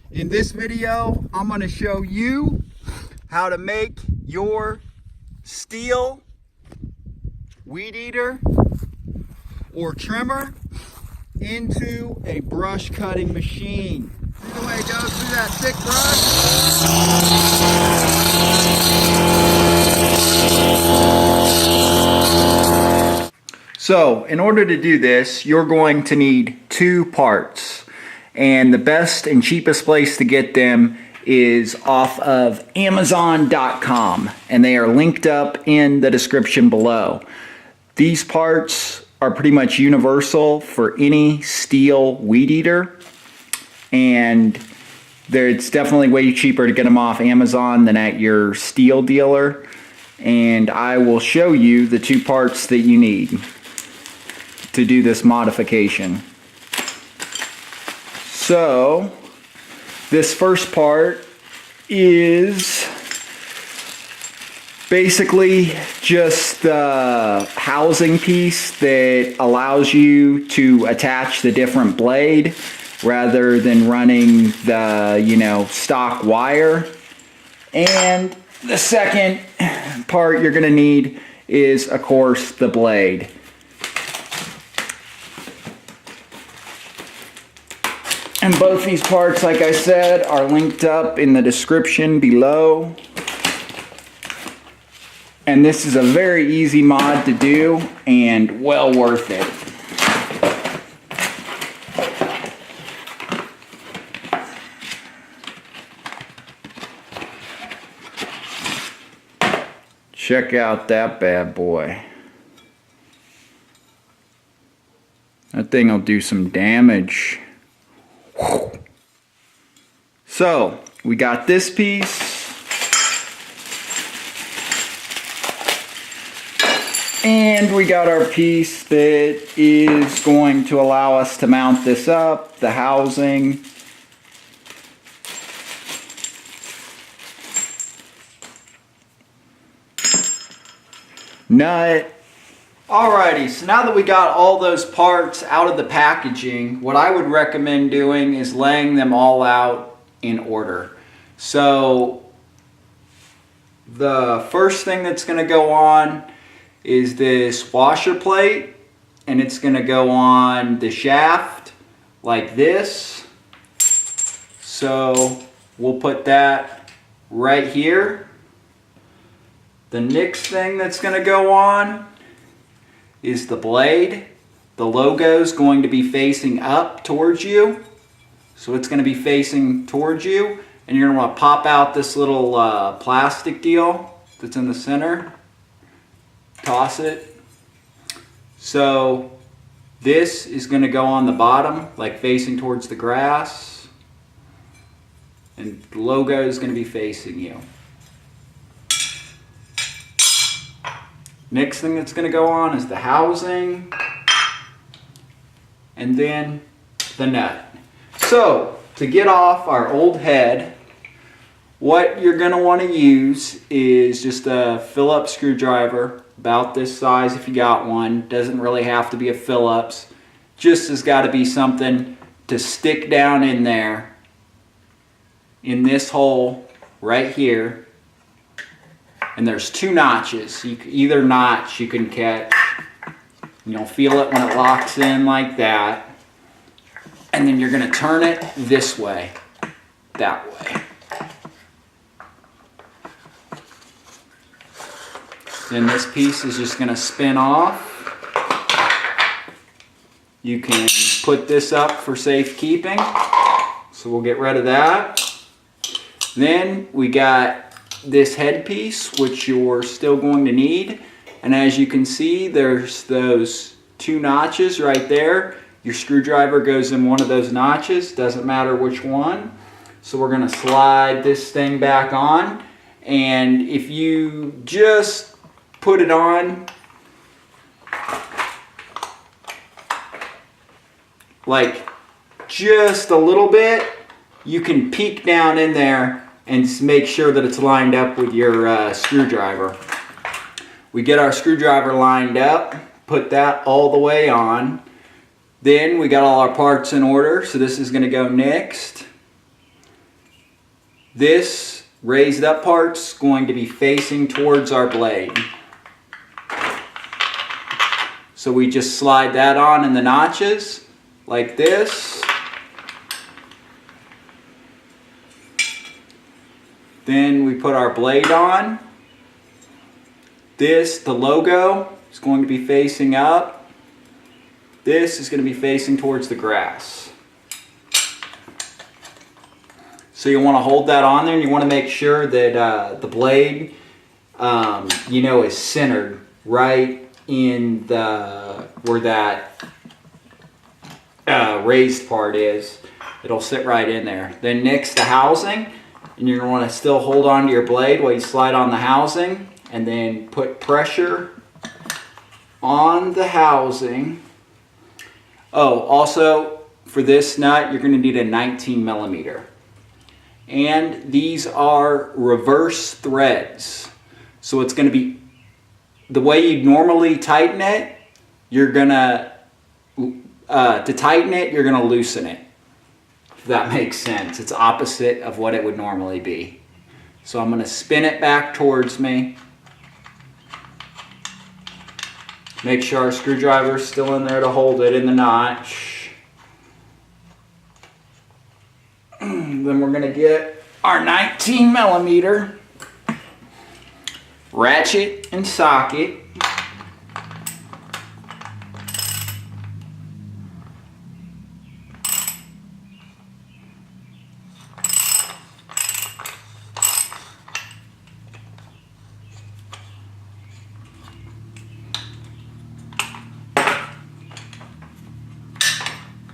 In this video, I'm going to show you how to make your Stihl weed eater or trimmer into a brush cutting machine. See the way it goes through that thick brush? So, in order to do this, you're going to need two parts. And the best and cheapest place to get them is off of Amazon.com. And they are linked up in the description below. These parts are pretty much universal for any Stihl weed eater. And it's definitely way cheaper to get them off Amazon than at your Stihl dealer. And I will show you the two parts that you need to do this modification. So, this first part is basically just the housing piece that allows you to attach the different blade rather than running the, stock wire. And the second part you're going to need is, of course, the blade. And both these parts, like I said, are linked up in the description below. And this is a very easy mod to do and well worth it. Check out that bad boy. That thing will do some damage. So, we got this piece, and we got our piece that is going to allow us to mount this up, the housing. Nut. Alrighty, so now that we got all those parts out of the packaging, what I would recommend doing is laying them all out in order. So the first thing that's going to go on is this washer plate, and it's going to go on the shaft like this. So we'll put that right here. The next thing that's going to go on is the blade. The logo is going to be facing up towards you. So it's going to be facing towards you, and you're going to want to pop out this little plastic deal that's in the center. Toss it. So this is going to go on the bottom, like facing towards the grass. And the logo is going to be facing you. Next thing that's going to go on is the housing, and then the nut. So, to get off our old head, what you're going to want to use is just a Phillips screwdriver, about this size if you got one. Doesn't really have to be a Phillips. Just has got to be something to stick down in there, in this hole right here. And there's two notches. Either notch you can catch. You'll feel it when it locks in like that. And then you're going to turn it this way. That way. Then this piece is just going to spin off. You can put this up for safekeeping. So we'll get rid of that. Then we got this headpiece, which you're still going to need, and as you can see, there's those two notches right there. Your screwdriver goes in one of those notches, doesn't matter which one. So we're going to slide this thing back on, and if you just put it on like just a little bit, you can peek down in there and just make sure that it's lined up with your screwdriver. We get our screwdriver lined up, put that all the way on. Then we got all our parts in order, so this is going to go next. this raised up part's going to be facing towards our blade. So we just slide that on in the notches like this. Then we put our blade on. This, the logo, is going to be facing up. This is going to be facing towards the grass. So you want to hold that on there, and you want to make sure that the blade, you know, is centered right in where that raised part is. It'll sit right in there. Then next the housing, and you're going to want to still hold on to your blade while you slide on the housing, and then put pressure on the housing. Oh, also for this nut, you're going to need a 19 millimeter. And these are reverse threads. So it's going to be the way you normally tighten it, you're going to tighten it, you're going to loosen it. If that makes sense. It's opposite of what it would normally be. So I'm going to spin it back towards me. Make sure our screwdriver is still in there to hold it in the notch. Then we're going to get our 19 millimeter ratchet and socket.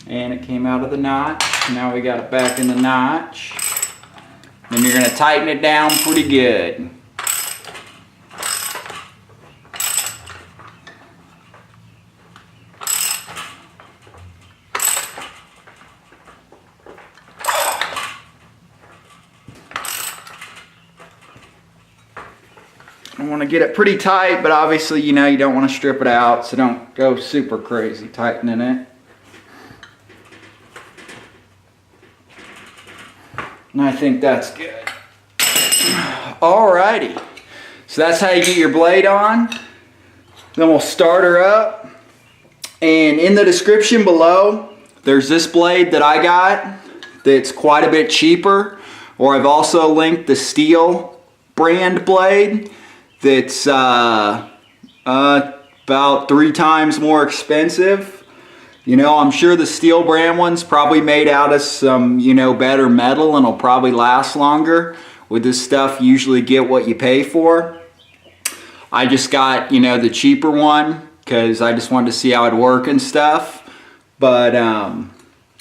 And it came out of the notch. Now we got it back in the notch. Then you're going to tighten it down pretty good. I want to get it pretty tight, but obviously, you know, you don't want to strip it out, so don't go super crazy tightening it. And I think that's good. Alrighty. So that's how you get your blade on. Then we'll start her up. And in the description below, there's this blade that I got that's quite a bit cheaper. Or I've also linked the Stihl brand blade that's about 3 times more expensive. You know, I'm sure the Stihl brand one's probably made out of some, you know, better metal and will probably last longer. With this stuff, you usually get what you pay for. I just got, you know, the cheaper one because I just wanted to see how it'd work and stuff. But,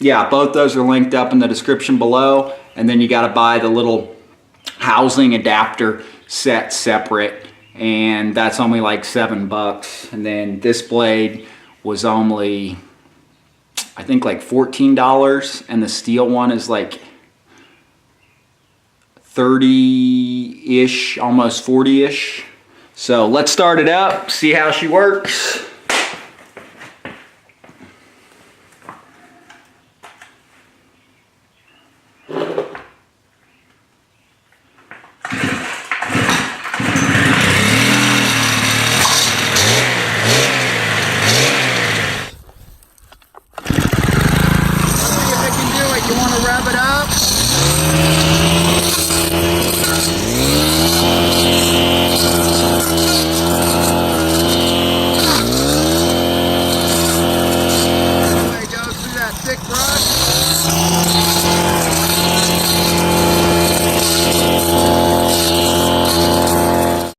yeah, both those are linked up in the description below. And then you got to buy the little housing adapter set separate. And that's only like $7. And then this blade was only, I think, like $14, and the Stihl one is like 30-ish, almost 40-ish. So let's start it up, see how she works.